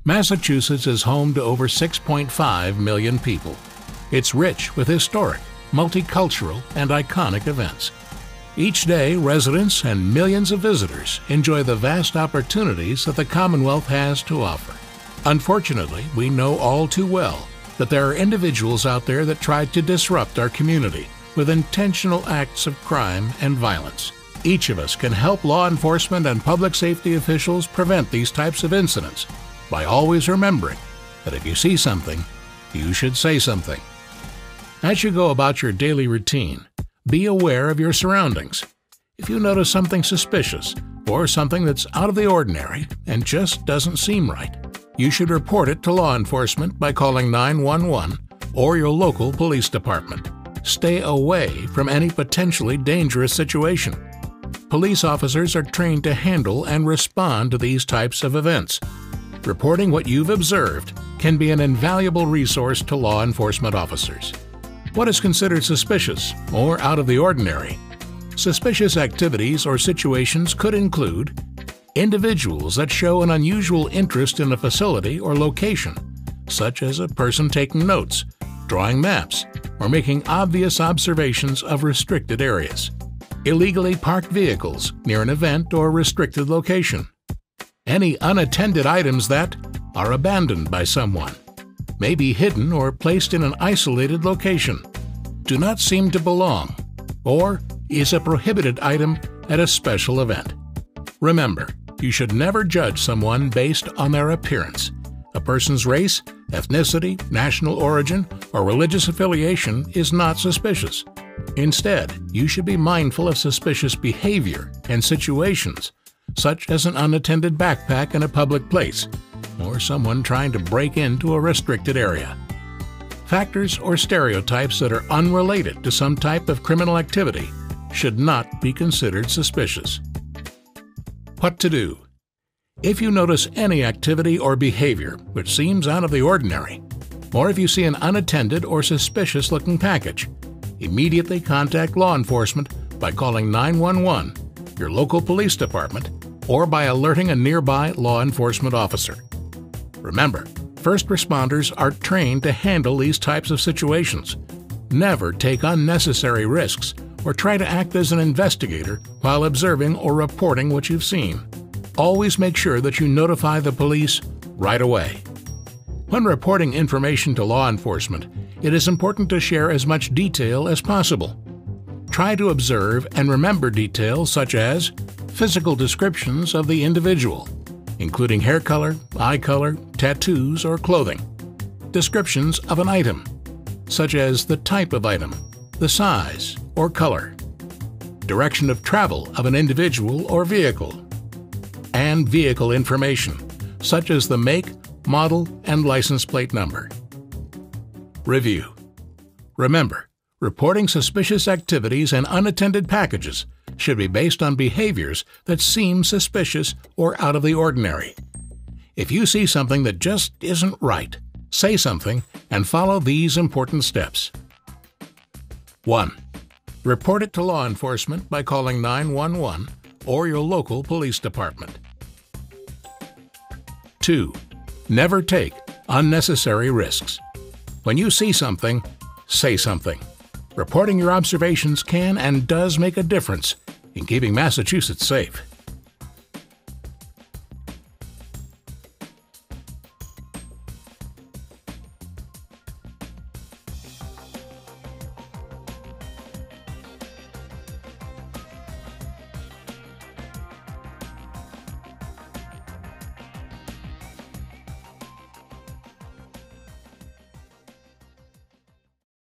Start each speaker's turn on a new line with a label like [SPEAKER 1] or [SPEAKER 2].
[SPEAKER 1] Massachusetts is home to over 6.5 million people. It's rich with historic, multicultural, and iconic events. Each day, residents and millions of visitors enjoy the vast opportunities that the Commonwealth has to offer. Unfortunately, we know all too well that there are individuals out there that try to disrupt our community with intentional acts of crime and violence. Each of us can help law enforcement and public safety officials prevent these types of incidents by always remembering that if you see something, you should say something. As you go about your daily routine, be aware of your surroundings. If you notice something suspicious or something that's out of the ordinary and just doesn't seem right, you should report it to law enforcement by calling 911 or your local police department. Stay away from any potentially dangerous situation. Police officers are trained to handle and respond to these types of events. Reporting what you've observed can be an invaluable resource to law enforcement officers. What is considered suspicious or out of the ordinary? Suspicious activities or situations could include individuals that show an unusual interest in a facility or location, such as a person taking notes, drawing maps, or making obvious observations of restricted areas. Illegally parked vehicles near an event or restricted location. Any unattended items that are abandoned by someone, may be hidden or placed in an isolated location, do not seem to belong, or is a prohibited item at a special event. Remember, you should never judge someone based on their appearance. A person's race, ethnicity, national origin, or religious affiliation is not suspicious. Instead, you should be mindful of suspicious behavior and situations, such as an unattended backpack in a public place, or someone trying to break into a restricted area. Factors or stereotypes that are unrelated to some type of criminal activity should not be considered suspicious. What to do? If you notice any activity or behavior which seems out of the ordinary, or if you see an unattended or suspicious-looking package, immediately contact law enforcement by calling 911, your local police department, or by alerting a nearby law enforcement officer. Remember, first responders are trained to handle these types of situations. Never take unnecessary risks or try to act as an investigator while observing or reporting what you've seen. Always make sure that you notify the police right away. When reporting information to law enforcement, it is important to share as much detail as possible. Try to observe and remember details such as physical descriptions of the individual, including hair color, eye color, tattoos, or clothing. Descriptions of an item, such as the type of item, the size, or color. Direction of travel of an individual or vehicle. And vehicle information, such as the make, model, and license plate number. Review. Remember, reporting suspicious activities and unattended packages should be based on behaviors that seem suspicious or out of the ordinary. If you see something that just isn't right, say something and follow these important steps. 1. Report it to law enforcement by calling 911 or your local police department. 2. Never take unnecessary risks. When you see something, say something. Reporting your observations can and does make a difference in keeping Massachusetts safe.